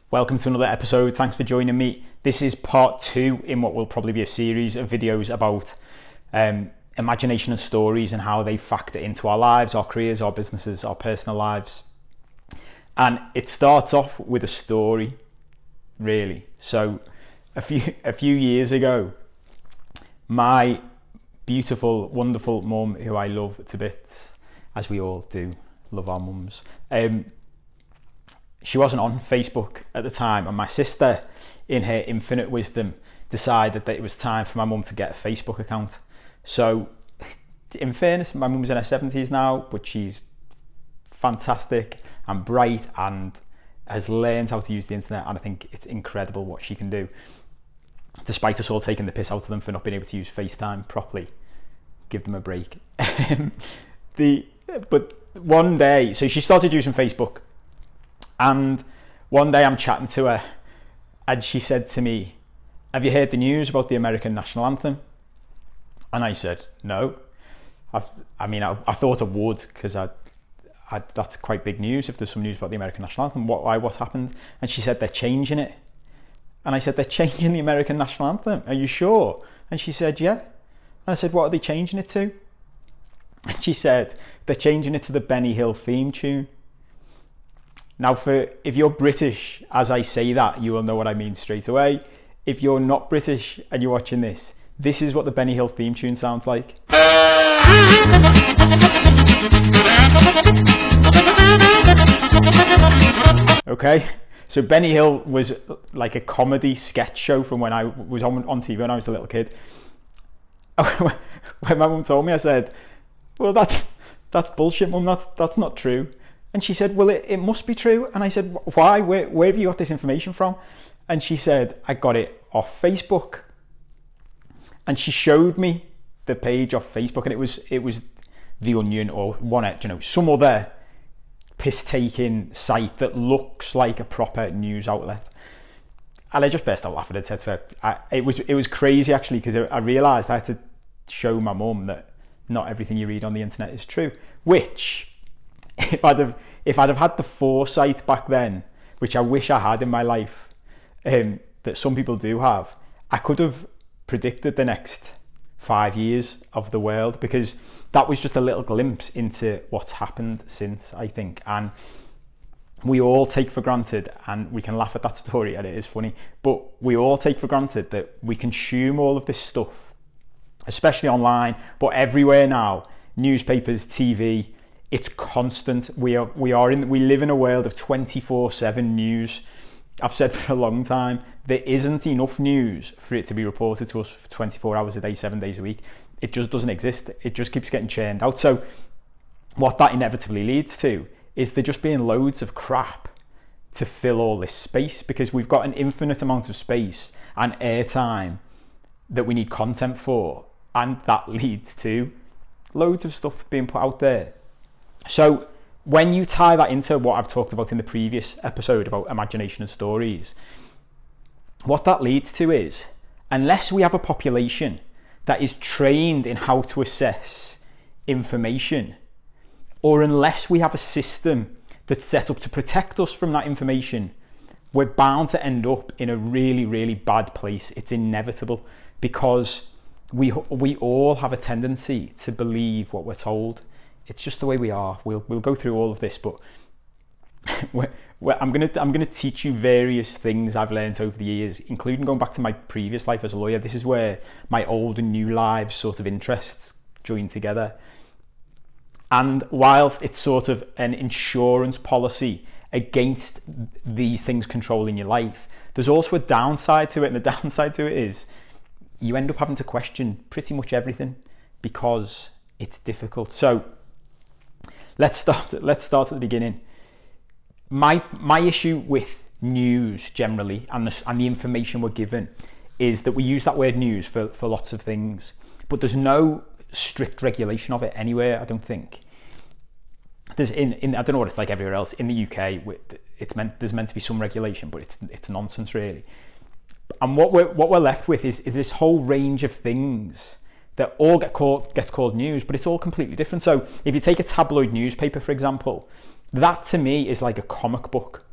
Welcome to another episode. Thanks for joining me. This is part 2 in what will probably be a series of videos about imagination and stories and how they factor into our lives, our careers, our businesses, our personal lives. And it starts off with a story, really. So a few years ago, my beautiful, wonderful mum, who I love to bits, as we all do, love our mums. She wasn't on Facebook at the time, and my sister, in her infinite wisdom, decided that it was time for my mum to get a Facebook account. So, in fairness, my mum's in her 70s now, but she's fantastic and bright and has learned how to use the internet, and I think it's incredible what she can do, despite us all taking the piss out of them for not being able to use FaceTime properly. Give them a break. But one day, so she started using Facebook, and one day I'm chatting to her and she said to me, "Have you heard the news about the American national anthem?" And I said, "No." I thought I would, because that's quite big news if there's some news about the American national anthem. What happened? And she said, "They're changing it." And I said, "They're changing the American national anthem? Are you sure?" And she said, "Yeah." And I said, "What are they changing it to?" And she said, "They're changing it to the Benny Hill theme tune." Now, if you're British, as I say that, you will know what I mean straight away. If you're not British and you're watching this is what the Benny Hill theme tune sounds like. Okay, so Benny Hill was like a comedy sketch show from when I was on TV when I was a little kid. When my mum told me, I said, "Well, that's bullshit, mum. That's not true." And she said, "Well, it must be true." And I said, "Why? Where have you got this information from?" And she said, "I got it off Facebook." And she showed me the page off Facebook, and it was The Onion or some other piss-taking site that looks like a proper news outlet. And I just burst out laughing and said to her, it was crazy actually, because I realised I had to show my mum that not everything you read on the internet is true. Which, if I'd have had the foresight back then, which I wish I had in my life, that some people do have, I could have predicted the next 5 years of the world, because that was just a little glimpse into what's happened since, I think. And we all take for granted, and we can laugh at that story, and it is funny, but we all take for granted that we consume all of this stuff, especially online, but everywhere now, newspapers, TV. It's constant. We live in a world of 24/7 news. I've said for a long time, there isn't enough news for it to be reported to us for 24 hours a day, 7 days a week. It just doesn't exist. It just keeps getting churned out. So what that inevitably leads to is there just being loads of crap to fill all this space, because we've got an infinite amount of space and airtime that we need content for, and that leads to loads of stuff being put out there. So when you tie that into what I've talked about in the previous episode about imagination and stories, what that leads to is, unless we have a population that is trained in how to assess information, or unless we have a system that's set up to protect us from that information, we're bound to end up in a really, really bad place. It's inevitable, because we all have a tendency to believe what we're told. It's just the way we are. We'll go through all of this, but I'm gonna teach you various things I've learned over the years, including going back to my previous life as a lawyer. This is where my old and new lives sort of interests join together. And whilst it's sort of an insurance policy against these things controlling your life, there's also a downside to it, and the downside to it is you end up having to question pretty much everything because it's difficult. So let's start at the beginning. My issue with news generally, and the information we're given, is that we use that word news for lots of things, but there's no strict regulation of it anywhere. I don't think there's I don't know what it's like everywhere else. In the UK, there's meant to be some regulation, but it's nonsense really. And what we're left with is this whole range of things that all gets called news, but it's all completely different. So if you take a tabloid newspaper, for example, that to me is like a comic book.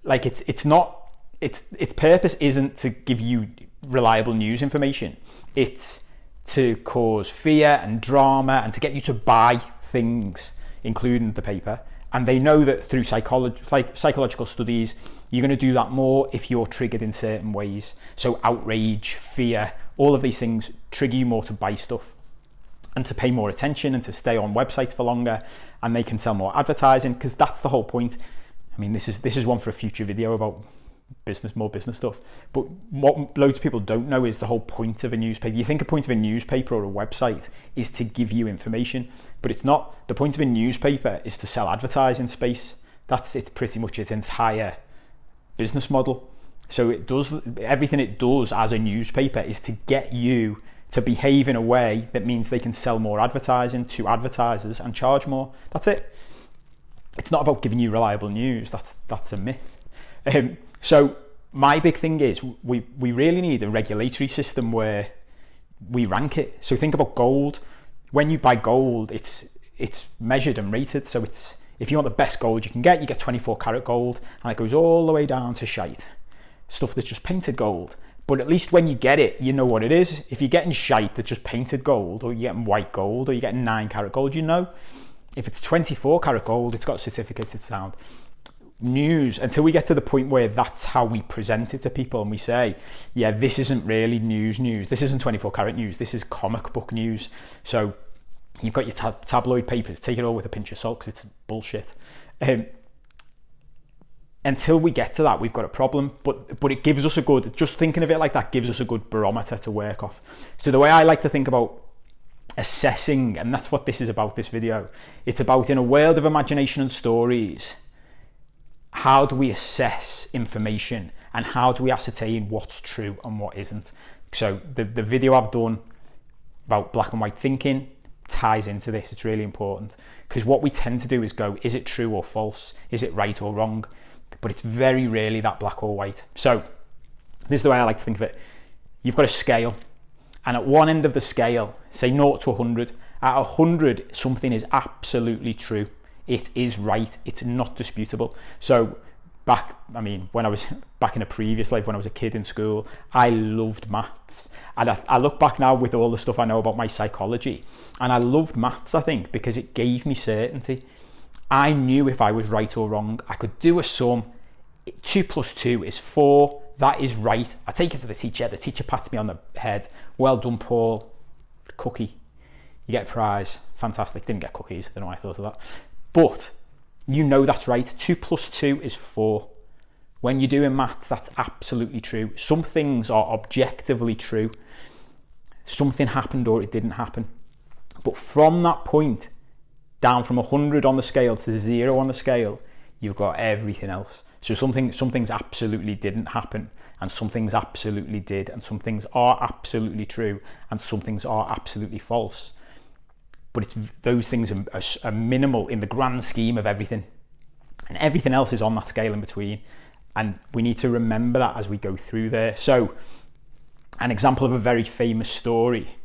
Like it's not its purpose isn't to give you reliable news information. It's to cause fear and drama and to get you to buy things, including the paper. And they know that through psychological studies, you're going to do that more if you're triggered in certain ways. So outrage, fear, all of these things trigger you more to buy stuff and to pay more attention and to stay on websites for longer, and they can sell more advertising, because that's the whole point. I mean, this is one for a future video about more business stuff. But what loads of people don't know is the whole point of a newspaper. You think a point of a newspaper or a website is to give you information, but it's not. The point of a newspaper is to sell advertising space. It's pretty much its entire business model. So everything it does as a newspaper is to get you to behave in a way that means they can sell more advertising to advertisers and charge more. That's it. It's not about giving you reliable news. That's a myth. So my big thing is we really need a regulatory system where we rank it. So think about gold. When you buy gold, it's measured and rated. So if you want the best gold you get 24 karat gold, and it goes all the way down to shite, stuff that's just painted gold. But at least when you get it, you know what it is. If you're getting shite that's just painted gold, or you're getting white gold, or you're getting 9 karat gold, you know. If it's 24 karat gold, it's got certificated sound. News, until we get to the point where that's how we present it to people, and we say, yeah, this isn't really news, this isn't 24 karat news, this is comic book news. So you've got your tabloid papers, take it all with a pinch of salt, because it's bullshit. Until we get to that, we've got a problem, but it gives us just thinking of it like that gives us a good barometer to work off. So the way I like to think about assessing, and that's what this is about, this video, it's about, in a world of imagination and stories, how do we assess information, and how do we ascertain what's true and what isn't? So the video I've done about black and white thinking ties into this. It's really important, because what we tend to do is go, is it true or false? Is it right or wrong? But it's very rarely that black or white. So this is the way I like to think of it. You've got a scale, and at one end of the scale, say 0 to 100, at 100 something is absolutely true. It is right. It's not disputable. So when I was back in a previous life, when I was a kid in school, I loved maths. And I look back now with all the stuff I know about my psychology, and I loved maths, I think, because it gave me certainty. I knew if I was right or wrong. I could do a sum. 2 plus 2 is 4. That is right. I take it to the teacher. The teacher pats me on the head. Well done, Paul. Cookie. You get a prize. Fantastic. Didn't get cookies. I don't know why I thought of that. But you know that's right. 2 plus 2 is 4. When you're doing maths, that's absolutely true. Some things are objectively true. Something happened or it didn't happen. But from that point, down from 100 on the scale to 0 on the scale, you've got everything else. So some things absolutely didn't happen, and some things absolutely did, and some things are absolutely true, and some things are absolutely false. But those things are minimal in the grand scheme of everything, and everything else is on that scale in between, and we need to remember that as we go through there. So an example of a very famous story,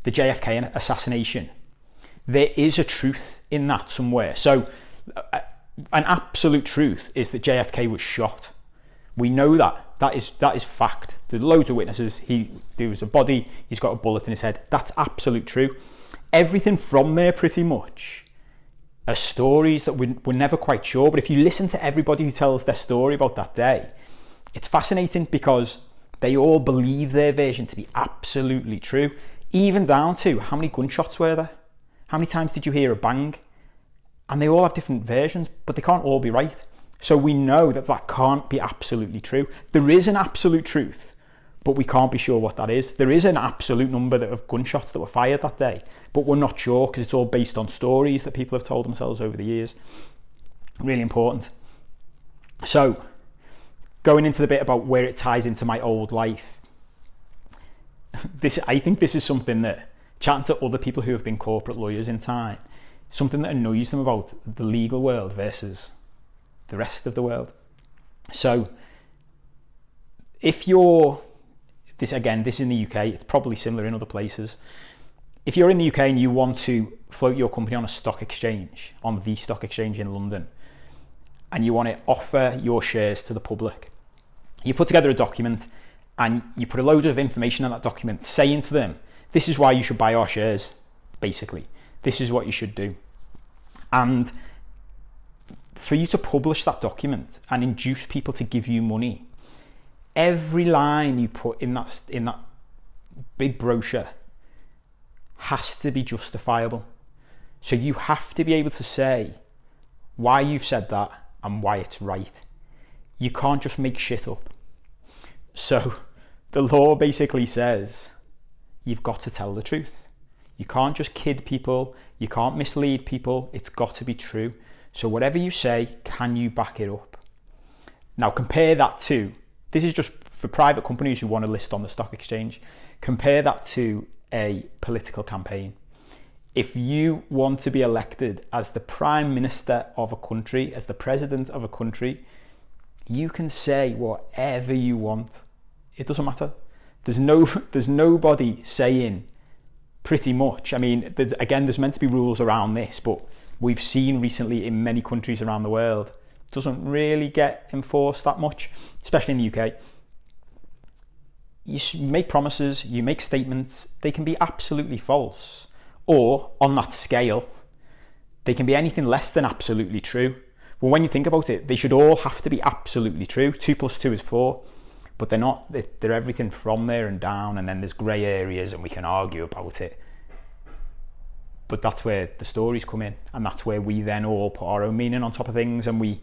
the Jfk assassination. There is a truth in that somewhere. So an absolute truth is that JFK was shot. We know that. That is fact. There's loads of witnesses. There was a body. He's got a bullet in his head. That's absolute true. Everything from there, pretty much, are stories that we're never quite sure. But if you listen to everybody who tells their story about that day, it's fascinating, because they all believe their version to be absolutely true, even down to how many gunshots were there. How many times did you hear a bang? And they all have different versions, but they can't all be right. So we know that can't be absolutely true. There is an absolute truth, but we can't be sure what that is. There is an absolute number of gunshots that were fired that day, but we're not sure, because it's all based on stories that people have told themselves over the years. Really important. So going into the bit about where it ties into my old life, I think this is something that, chatting to other people who have been corporate lawyers in time, something that annoys them about the legal world versus the rest of the world. So if this is in the UK, it's probably similar in other places. If you're in the UK and you want to float your company on a stock exchange, on the stock exchange in London, and you want to offer your shares to the public, You put together a document and you put a load of information in that document saying to them, this is why you should buy our shares, basically. This is what you should do. And for you to publish that document and induce people to give you money, every line you put in that big brochure has to be justifiable. So you have to be able to say why you've said that and why it's right. You can't just make shit up. So the law basically says you've got to tell the truth. You can't just kid people. You can't mislead people. It's got to be true. So whatever you say, can you back it up? Now compare that to, this is just for private companies who want to list on the stock exchange. Compare that to a political campaign. If you want to be elected as the prime minister of a country, as the president of a country, you can say whatever you want. It doesn't matter. There's nobody saying pretty much. I mean, there's meant to be rules around this, but we've seen recently in many countries around the world, it doesn't really get enforced that much, especially in the UK. You make promises, you make statements, they can be absolutely false. Or, on that scale, they can be anything less than absolutely true. Well, when you think about it, they should all have to be absolutely true. 2 + 2 is 4. But they're not. They're everything from there and down, and then there's grey areas and we can argue about it. But that's where the stories come in, and that's where we then all put our own meaning on top of things, and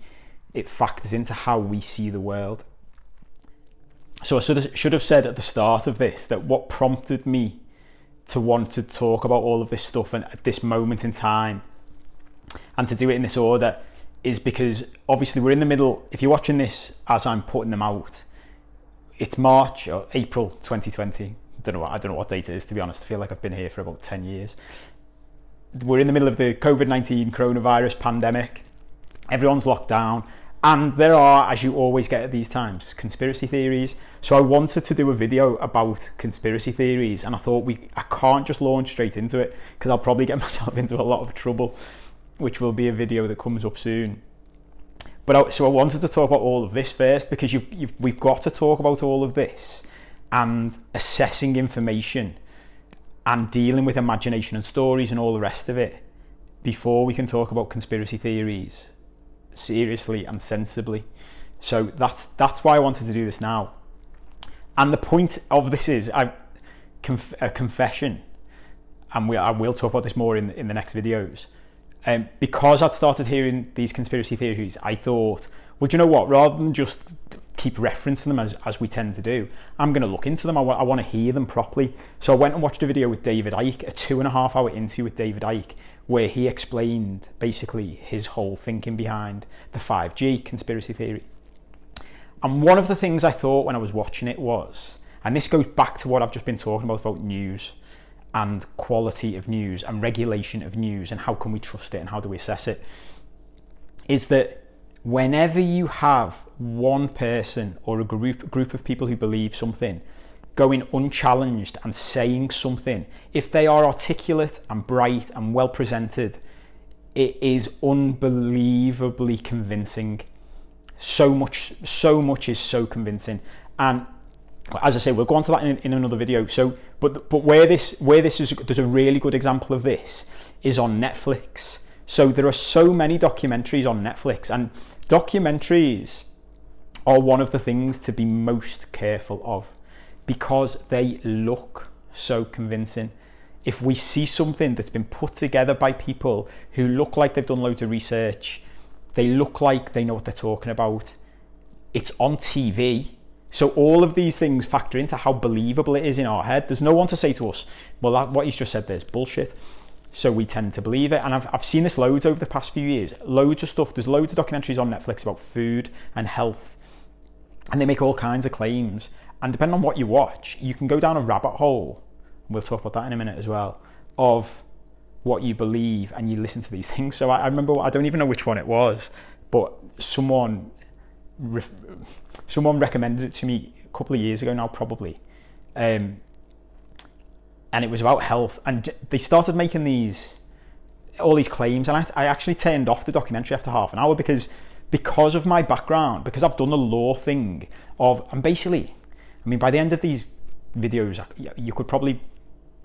it factors into how we see the world. So I should have said at the start of this that what prompted me to want to talk about all of this stuff and at this moment in time and to do it in this order is because obviously we're in the middle. If you're watching this as I'm putting them out, it's March or April 2020. I don't know what date it is, to be honest. I feel like I've been here for about 10 years. We're in the middle of the COVID-19 coronavirus pandemic. Everyone's locked down. And there are, as you always get at these times, conspiracy theories. So I wanted to do a video about conspiracy theories, and I thought I can't just launch straight into it because I'll probably get myself into a lot of trouble, which will be a video that comes up soon. So I wanted to talk about all of this first because we've got to talk about all of this and assessing information and dealing with imagination and stories and all the rest of it before we can talk about conspiracy theories seriously and sensibly. So that's why I wanted to do this now. And the point of this is a confession, and I will talk about this more in the next videos. Because I'd started hearing these conspiracy theories, I thought, well, do you know what? Rather than just keep referencing them as we tend to do, I'm going to look into them. I want to hear them properly. So I went and watched a video with David Icke, a 2.5 hour interview with David Icke, where he explained basically his whole thinking behind the 5G conspiracy theory. And one of the things I thought when I was watching it was, and this goes back to what I've just been talking about news and quality of news and regulation of news and how can we trust it and how do we assess it, is that whenever you have one person or a group of people who believe something going unchallenged and saying something, if they are articulate and bright and well presented, it is unbelievably convincing. So much is so convincing. And as I say, we'll go on to that in another video. So, but where this is, there's a really good example of this is on Netflix. So there are so many documentaries on Netflix, and documentaries are one of the things to be most careful of because they look so convincing. If we see something that's been put together by people who look like they've done loads of research, they look like they know what they're talking about, it's on TV. So all of these things factor into how believable it is in our head. There's no one to say to us, well, what he's just said there's bullshit. So we tend to believe it. And I've seen this loads over the past few years. Loads of stuff. There's loads of documentaries on Netflix about food and health. And they make all kinds of claims. And depending on what you watch, you can go down a rabbit hole. We'll talk about that in a minute as well. Of what you believe, and you listen to these things. So I remember, I don't even know which one it was, but someone recommended it to me a couple of years ago now, probably. And it was about health, and they started making all these claims, and I actually turned off the documentary after half an hour because because of my background, because I've done the law thing and basically, I mean, by the end of these videos, you could probably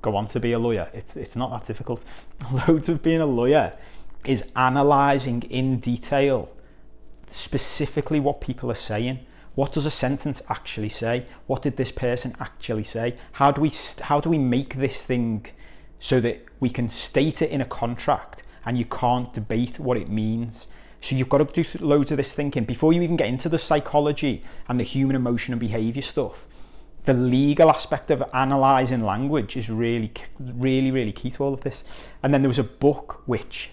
go on to be a lawyer. It's not that difficult. Loads of being a lawyer is analysing in detail specifically what people are saying. What does a sentence actually say? What did this person actually say? How do we make this thing so that we can state it in a contract and you can't debate what it means? So you've got to do loads of this thinking before you even get into the psychology and the human emotion and behaviour stuff. The legal aspect of analysing language is really, really, really key to all of this. And then there was a book which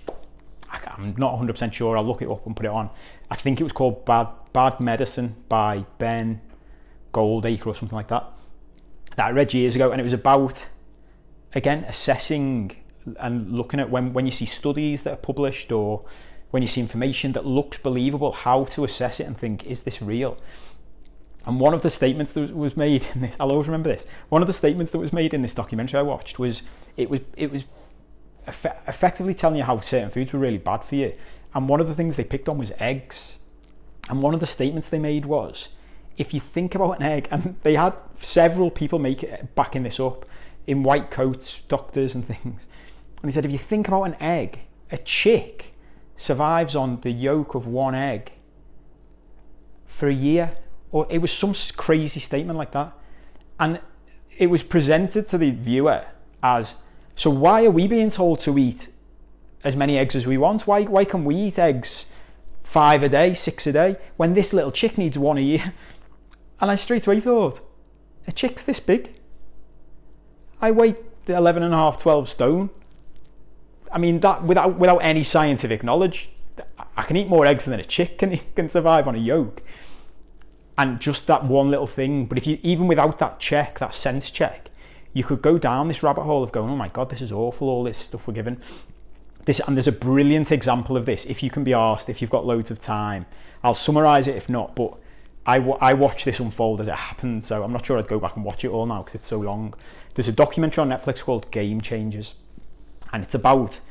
I'm not 100% sure. I'll look it up and put it on. I think it was called Bad Medicine by Ben Goldacre or something like that I read years ago, and it was about, again, assessing and looking at when you see studies that are published or when you see information that looks believable, how to assess it and think, is this real? And one of the statements that was made in this, I'll always remember this, one of the statements that was made in this documentary I watched was, it was effectively telling you how certain foods were really bad for you. And one of the things they picked on was eggs. And one of the statements they made was, if you think about an egg, and they had several people backing this up in white coats, doctors and things. And they said, if you think about an egg, a chick survives on the yolk of one egg for a year. Or it was some crazy statement like that. And it was presented to the viewer as, so why are we being told to eat as many eggs as we want? Why can we eat eggs 5 a day, 6 a day, when this little chick needs 1 a year? And I straight away thought, a chick's this big. I weigh 11 and a half, 12 stone. I mean, that without any scientific knowledge, I can eat more eggs than a chick can survive on a yolk. And just that one little thing. But if you, even without that check, that sense check, you could go down this rabbit hole of going, oh my God, this is awful, all this stuff we're given. And there's a brilliant example of this. If you can be asked, if you've got loads of time, I'll summarise it if not, but I watched this unfold as it happened, so I'm not sure I'd go back and watch it all now because it's so long. There's a documentary on Netflix called Game Changers, and it's about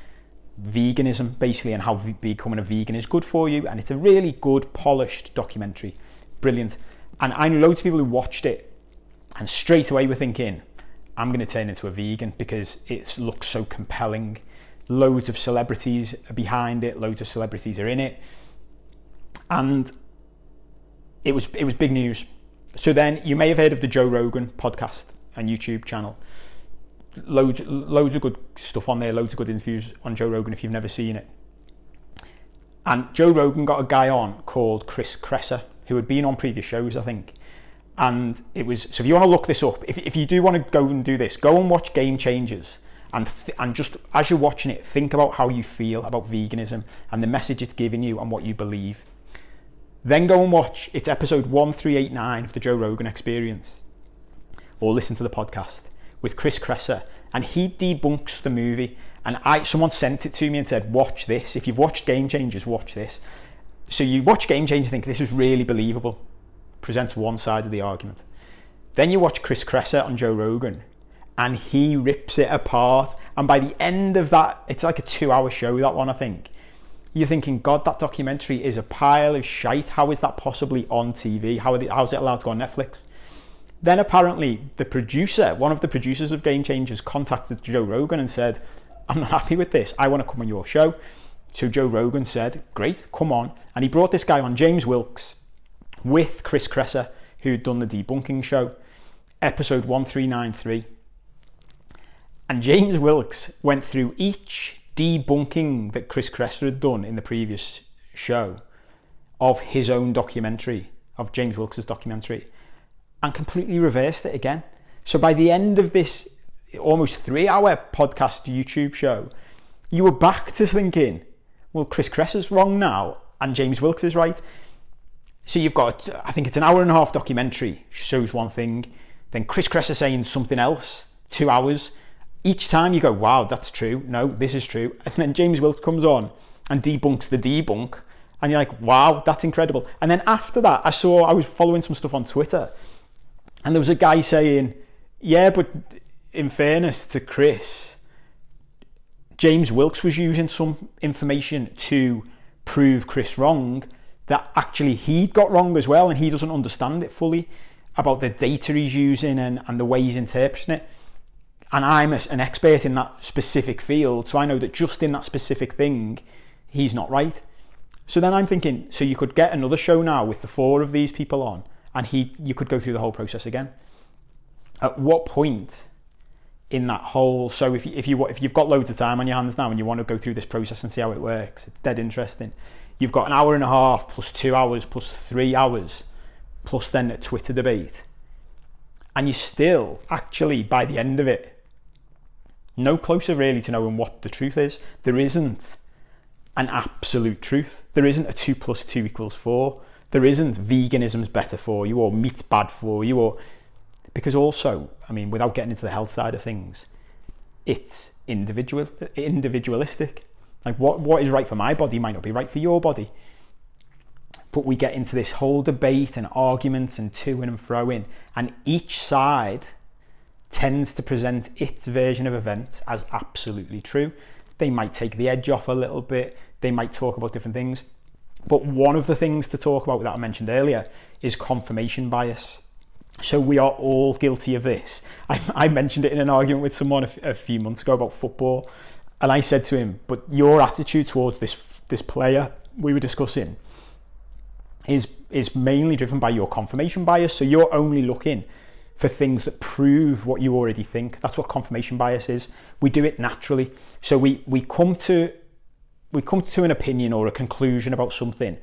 veganism, basically, and how becoming a vegan is good for you, and it's a really good, polished documentary. Brilliant. And I know loads of people who watched it and straight away were thinking, I'm going to turn into a vegan because it looks so compelling. Loads of celebrities are behind it, loads of celebrities are in it, and it was big news. So then you may have heard of the Joe Rogan podcast and YouTube channel. Loads of good stuff on there, loads of good interviews on Joe Rogan if you've never seen it. And Joe Rogan got a guy on called Chris Kresser, who had been on previous shows, I think. And it was, so if you want to look this up, if you do want to go and do this, go and watch Game Changers, and just as you're watching it, think about how you feel about veganism and the message it's giving you and what you believe. Then go and watch, it's episode 1389 of the Joe Rogan Experience, or listen to the podcast with Chris Kresser, and he debunks the movie. And someone sent it to me and said, watch this. If you've watched Game Changers, watch this. So you watch Game Changers and think this is really believable, presents one side of the argument. Then you watch Chris Kresser on Joe Rogan and he rips it apart. And by the end of that, it's like a 2-hour show, that one, I think. You're thinking, God, that documentary is a pile of shite. How is that possibly on TV? How's it allowed to go on Netflix? Then apparently the producer, one of the producers of Game Changers, contacted Joe Rogan and said, I'm not happy with this. I want to come on your show. So Joe Rogan said, great, come on. And he brought this guy on, James Wilks, with Chris Kresser, who'd done the debunking show, episode 1393. And James Wilks went through each debunking that Chris Kresser had done in the previous show of his own documentary, of James Wilks' documentary, and completely reversed it again. So by the end of this almost 3-hour podcast YouTube show, you were back to thinking, well, Chris Kresser's wrong now and James Wilks is right. So you've got, I think it's an 1.5-hour documentary, shows one thing, then Chris Kresser saying something else, 2 hours. Each time you go, wow, that's true. No, this is true. And then James Wilks comes on and debunks the debunk. And you're like, wow, that's incredible. And then after that, I was following some stuff on Twitter. And there was a guy saying, yeah, but in fairness to Chris, James Wilks was using some information to prove Chris wrong that actually he'd got wrong as well, and he doesn't understand it fully about the data he's using and the way he's interpreting it. And I'm an expert in that specific field, so I know that just in that specific thing, he's not right. So then I'm thinking, so you could get another show now with the 4 of these people on, and you could go through the whole process again. At what point in that whole, so if you've got loads of time on your hands now and you want to go through this process and see how it works, it's dead interesting. You've got an hour and a half plus 2 hours plus 3 hours plus then a Twitter debate, and you're still actually, by the end of it, no closer really to knowing what the truth is. There isn't an absolute truth. There isn't a 2 + 2 = 4. There isn't veganism's better for you or meat's bad for you, or because also, I mean, without getting into the health side of things, it's individualistic. Like what is right for my body might not be right for your body. But we get into this whole debate and arguments and to and fro-in, and each side tends to present its version of events as absolutely true. They might take the edge off a little bit, they might talk about different things. But one of the things to talk about that I mentioned earlier is confirmation bias. So we are all guilty of this. I mentioned it in an argument with someone a few months ago about football, and I said to him, but your attitude towards this player we were discussing is mainly driven by your confirmation bias. So you're only looking for things that prove what you already think. That's what confirmation bias is. We do it naturally. So we come to an opinion or a conclusion about something,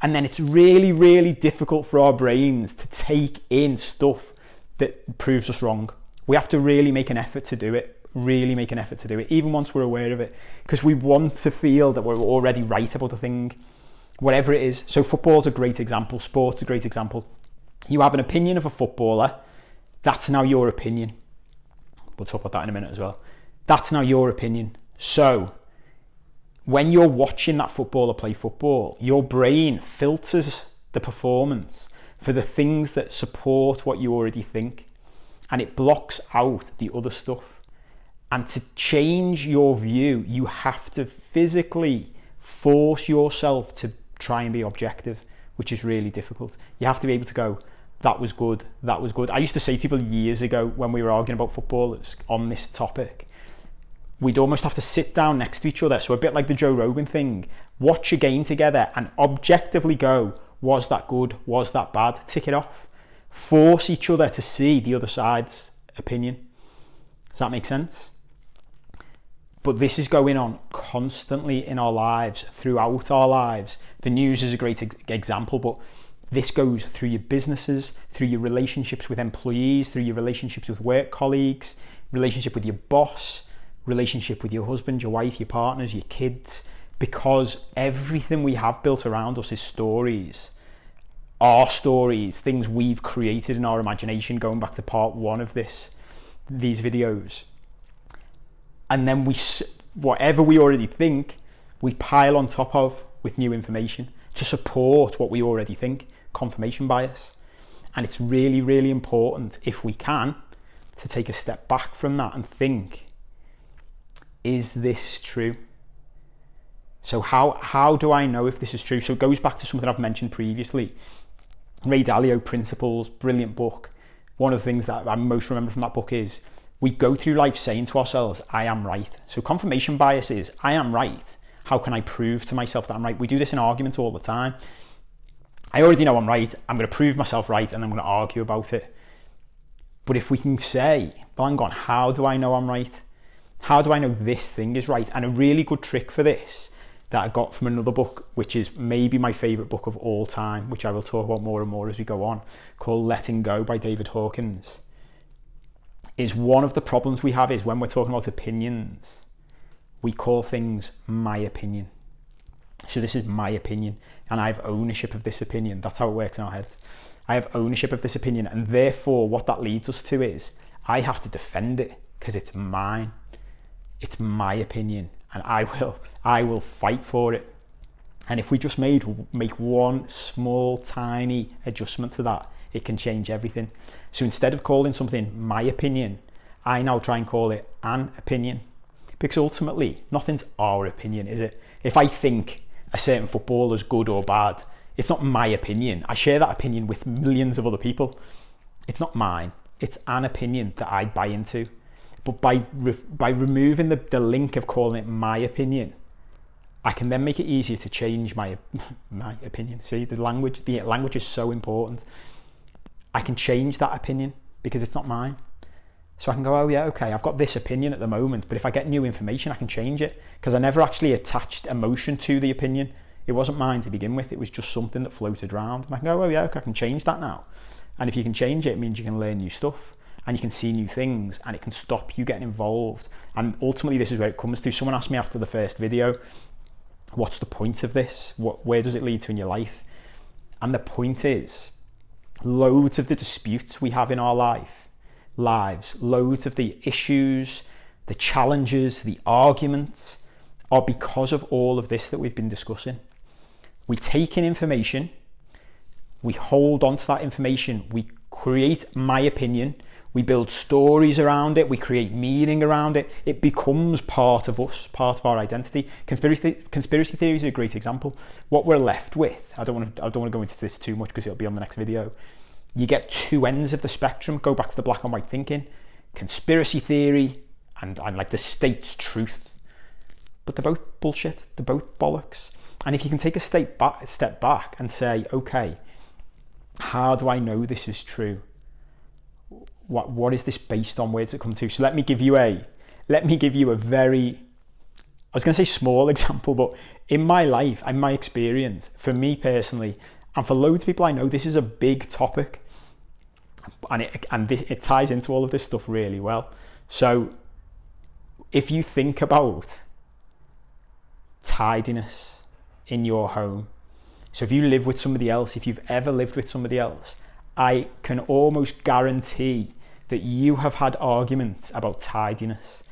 and then it's really, really difficult for our brains to take in stuff that proves us wrong. We have to really make an effort to do it, even once we're aware of it, because we want to feel that we're already right about the thing, whatever it is. So football's a great example, sport's a great example. You have an opinion of a footballer, that's now your opinion. We'll talk about that in a minute as well. That's now your opinion. So when you're watching that footballer play football, your brain filters the performance for the things that support what you already think, and it blocks out the other stuff. And to change your view, you have to physically force yourself to try and be objective, which is really difficult. You have to be able to go, that was good, that was good. I used to say to people years ago when we were arguing about footballers on this topic, we'd almost have to sit down next to each other. So a bit like the Joe Rogan thing, watch a game together and objectively go, was that good, was that bad, tick it off. Force each other to see the other side's opinion. Does that make sense? But this is going on constantly in our lives, throughout our lives. The news is a great example, but this goes through your businesses, through your relationships with employees, through your relationships with work colleagues, relationship with your boss, relationship with your husband, your wife, your partners, your kids, because everything we have built around us is stories. Our stories, things we've created in our imagination, going back to part 1 of these videos. And then whatever we already think, we pile on top of with new information to support what we already think. Confirmation bias. And it's really, really important, if we can, to take a step back from that and think, is this true? So how do I know if this is true? So it goes back to something I've mentioned previously. Ray Dalio, Principles, brilliant book. One of the things that I most remember from that book is we go through life saying to ourselves, I am right. So confirmation bias is, I am right. How can I prove to myself that I'm right? We do this in arguments all the time. I already know I'm right. I'm going to prove myself right, and I'm going to argue about it. But if we can say, well, hang on, how do I know I'm right? How do I know this thing is right? And a really good trick for this that I got from another book, which is maybe my favourite book of all time, which I will talk about more and more as we go on, called Letting Go by David Hawkins, is one of the problems we have is when we're talking about opinions, we call things my opinion. So this is my opinion, and I have ownership of this opinion. That's how it works in our head. I have ownership of this opinion, and therefore what that leads us to is I have to defend it because it's mine. It's my opinion, and I will fight for it. And if we just make one small, tiny adjustment to that, it can change everything. So instead of calling something my opinion, I now try and call it an opinion. Because ultimately, nothing's our opinion, is it? If I think a certain footballer's good or bad, It's not my opinion. I share that opinion with millions of other people. It's not mine. It's an opinion that I buy into. But by removing the link of calling it my opinion, I can then make it easier to change my opinion. See, the language is so important. I can change that opinion because it's not mine. So I can go, oh yeah, okay, I've got this opinion at the moment, but if I get new information, I can change it, because I never actually attached emotion to the opinion. It wasn't mine to begin with. It was just something that floated around. And I can go, oh yeah, okay, I can change that now. And if you can change it, it means you can learn new stuff and you can see new things, and it can stop you getting involved. And ultimately, this is where it comes to. Someone asked me after the first video, what's the point of this? Where does it lead to in your life? And the point is, loads of the disputes we have in our lives, loads of the issues, the challenges, the arguments are because of all of this that we've been discussing. We take in information, we hold on to that information, we create my opinion, we build stories around it, we create meaning around it. It becomes part of us, part of our identity. Conspiracy theories are a great example. What we're left with, I don't want to go into this too much because it'll be on the next video. You get two ends of the spectrum. Go back to the black and white thinking, conspiracy theory, and like the state's truth. But they're both bullshit. They're both bollocks. And if you can take a step back and say, okay, how do I know this is true? What is this based on? Where does it come to? So let me give you a very, I was going to say small example, but in my life, in my experience, for me personally, and for loads of people I know, this is a big topic, and it ties into all of this stuff really well. So if you think about tidiness in your home, so if you live with somebody else, if you've ever lived with somebody else, I can almost guarantee that you have had arguments about tidiness.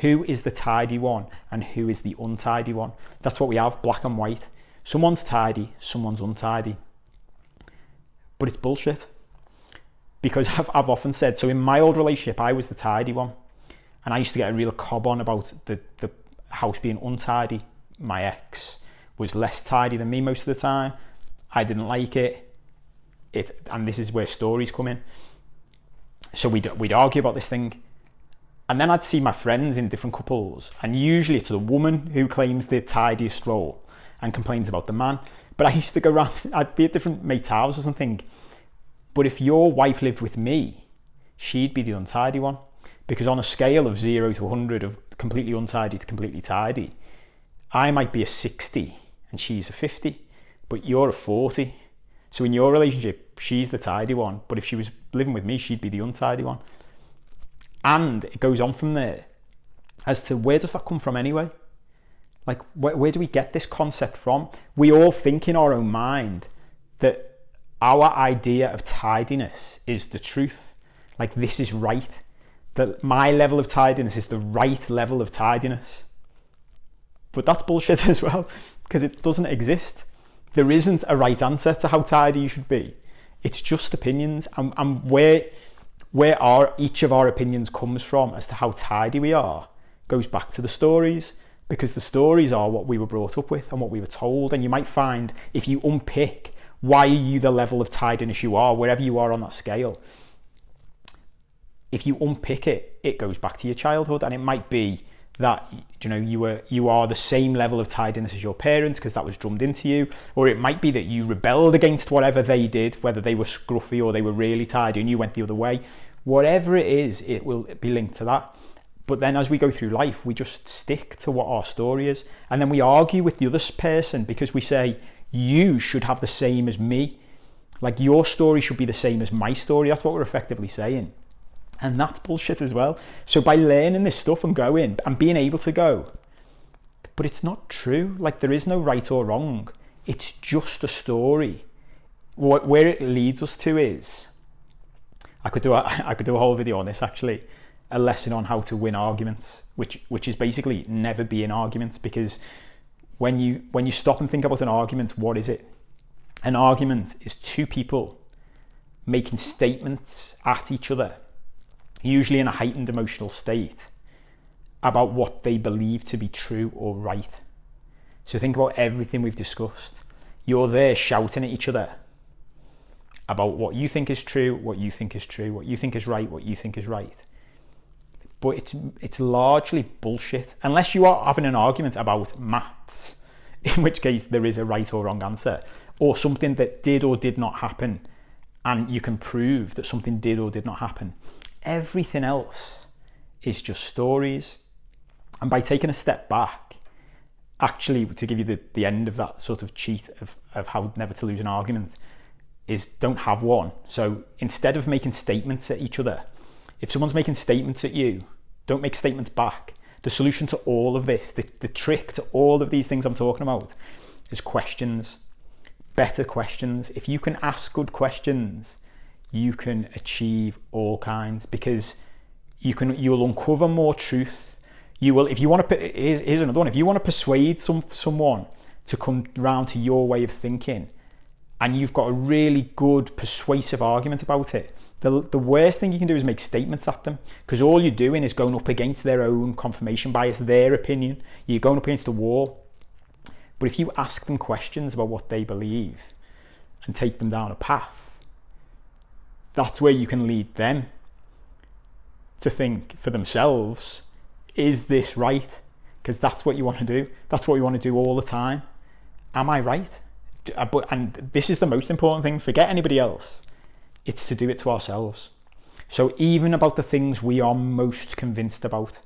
Who is the tidy one and who is the untidy one? That's what we have, black and white. Someone's tidy, someone's untidy. But it's bullshit. Because I've often said, so in my old relationship, I was the tidy one. And I used to get a real cob on about the house being untidy. My ex was less tidy than me most of the time. I didn't like it. And this is where stories come in. So we'd argue about this thing. And then I'd see my friends in different couples. And usually it's the woman who claims the tidiest role and complains about the man. But I used to go around, I'd be at different mates' houses and think, but if your wife lived with me, she'd be the untidy one. Because on a scale of 0 to 100, of completely untidy to completely tidy, I might be a 60 and she's a 50, but you're a 40. So in your relationship, she's the tidy one, but if she was living with me, she'd be the untidy one. And it goes on from there as to where does that come from anyway? Like, where do we get this concept from? We all think in our own mind that our idea of tidiness is the truth. Like, this is right. That my level of tidiness is the right level of tidiness. But that's bullshit as well, because it doesn't exist. There isn't a right answer to how tidy you should be. It's just opinions. And where each of our opinions comes from as to how tidy we are goes back to the stories, because the stories are what we were brought up with and what we were told. And you might find, if you unpick why are you the level of tidiness you are, wherever you are on that scale, if you unpick it, it goes back to your childhood. And it might be that, you know, you are the same level of tidiness as your parents because that was drummed into you, or it might be that you rebelled against whatever they did, whether they were scruffy or they were really tidy and you went the other way. Whatever it is, it will be linked to that. But then as we go through life, we just stick to what our story is, and then we argue with the other person because we say, you should have the same as me, like your story should be the same as my story. That's what we're effectively saying. And that's bullshit as well. So by learning this stuff and going and being able to go, but it's not true. Like, there is no right or wrong. It's just a story. Where it leads us to is, I could do a whole video on this actually, a lesson on how to win arguments, which is basically never be in arguments, because when you stop and think about an argument, what is it? An argument is two people making statements at each other, usually in a heightened emotional state, about what they believe to be true or right. So think about everything we've discussed. You're there shouting at each other about what you think is true, what you think is true, what you think is right, what you think is right. But it's largely bullshit, unless you are having an argument about maths, in which case there is a right or wrong answer, or something that did or did not happen, and you can prove that something did or did not happen. Everything else is just stories. And by taking a step back, actually, to give you the end of that sort of cheat of how never to lose an argument, is don't have one. So instead of making statements at each other, if someone's making statements at you, don't make statements back. The solution to all of this, the trick to all of these things I'm talking about, is questions. Better questions. If you can ask good questions, you can achieve all kinds, because you'll uncover more truth. You will, if you want to, here's another one. If you want to persuade someone to come round to your way of thinking, and you've got a really good persuasive argument about it, the worst thing you can do is make statements at them, because all you're doing is going up against their own confirmation bias, their opinion. You're going up against the wall. But if you ask them questions about what they believe and take them down a path, that's where you can lead them to think for themselves, is this right? Because that's what you want to do. That's what you want to do all the time. Am I right? And this is the most important thing. Forget anybody else. It's to do it to ourselves. So even about the things we are most convinced about,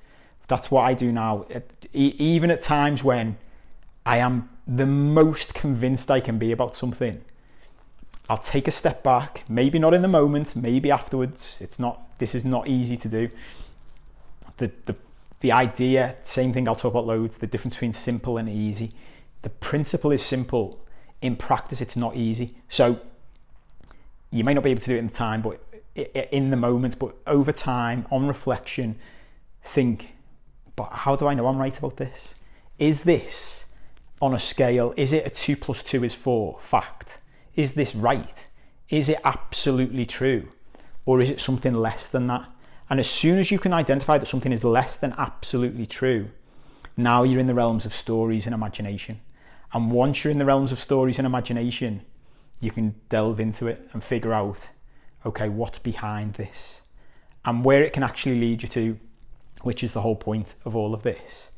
that's what I do now. Even at times when I am the most convinced I can be about something, I'll take a step back, maybe not in the moment, maybe afterwards. This is not easy to do. The idea, same thing I'll talk about loads, the difference between simple and easy. The principle is simple. In practice, it's not easy. So you may not be able to do it in the time, but in the moment, but over time, on reflection, think, but how do I know I'm right about this? Is this on a scale? Is it a 2 + 2 is 4 fact? Is this right? Is it absolutely true? Or is it something less than that? And as soon as you can identify that something is less than absolutely true, now you're in the realms of stories and imagination. And once you're in the realms of stories and imagination, you can delve into it and figure out, okay, what's behind this? And where it can actually lead you to, which is the whole point of all of this,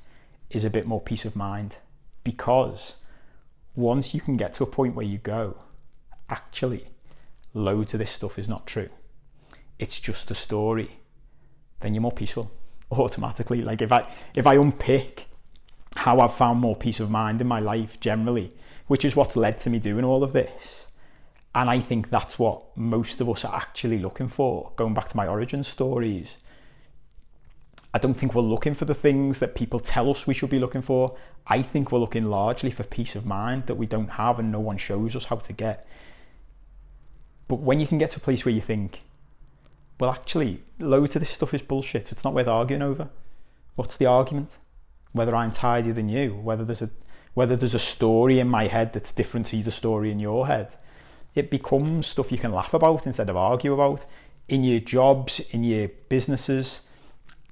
is a bit more peace of mind. Because once you can get to a point where you go, actually, loads of this stuff is not true. It's just a story. Then you're more peaceful automatically. Like if I unpick how I've found more peace of mind in my life generally, which is what's led to me doing all of this, and I think that's what most of us are actually looking for. Going back to my origin stories, I don't think we're looking for the things that people tell us we should be looking for. I think we're looking largely for peace of mind that we don't have and no one shows us how to get. But when you can get to a place where you think, well, actually, loads of this stuff is bullshit, so it's not worth arguing over. What's the argument? Whether I'm tidier than you, whether there's a story in my head that's different to the story in your head. It becomes stuff you can laugh about instead of argue about in your jobs, in your businesses,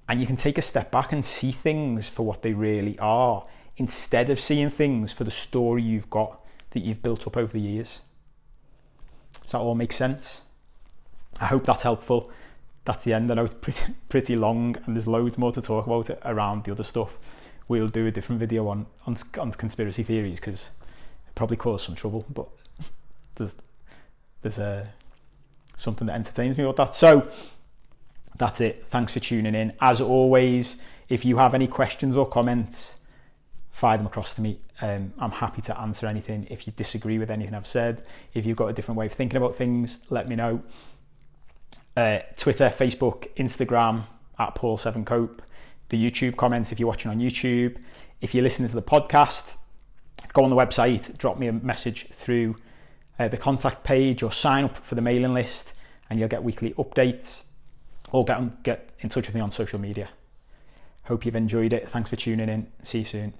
and you can take a step back and see things for what they really are instead of seeing things for the story you've got that you've built up over the years. Does that all make sense? I hope that's helpful. That's the end. I know it's pretty long and there's loads more to talk about around the other stuff. We'll do a different video on conspiracy theories because it probably caused some trouble, but there's something that entertains me about that. So that's it. Thanks for tuning in. As always, if you have any questions or comments, fire them across to me. I'm happy to answer anything. If you disagree with anything I've said, if you've got a different way of thinking about things, let me know. Twitter, Facebook, Instagram @Paul7Cope. The YouTube comments if you're watching on YouTube. If you're listening to the podcast, go on the website, drop me a message through the contact page or sign up for the mailing list and you'll get weekly updates, or get in touch with me on social media. Hope you've enjoyed it. Thanks for tuning in. See you soon.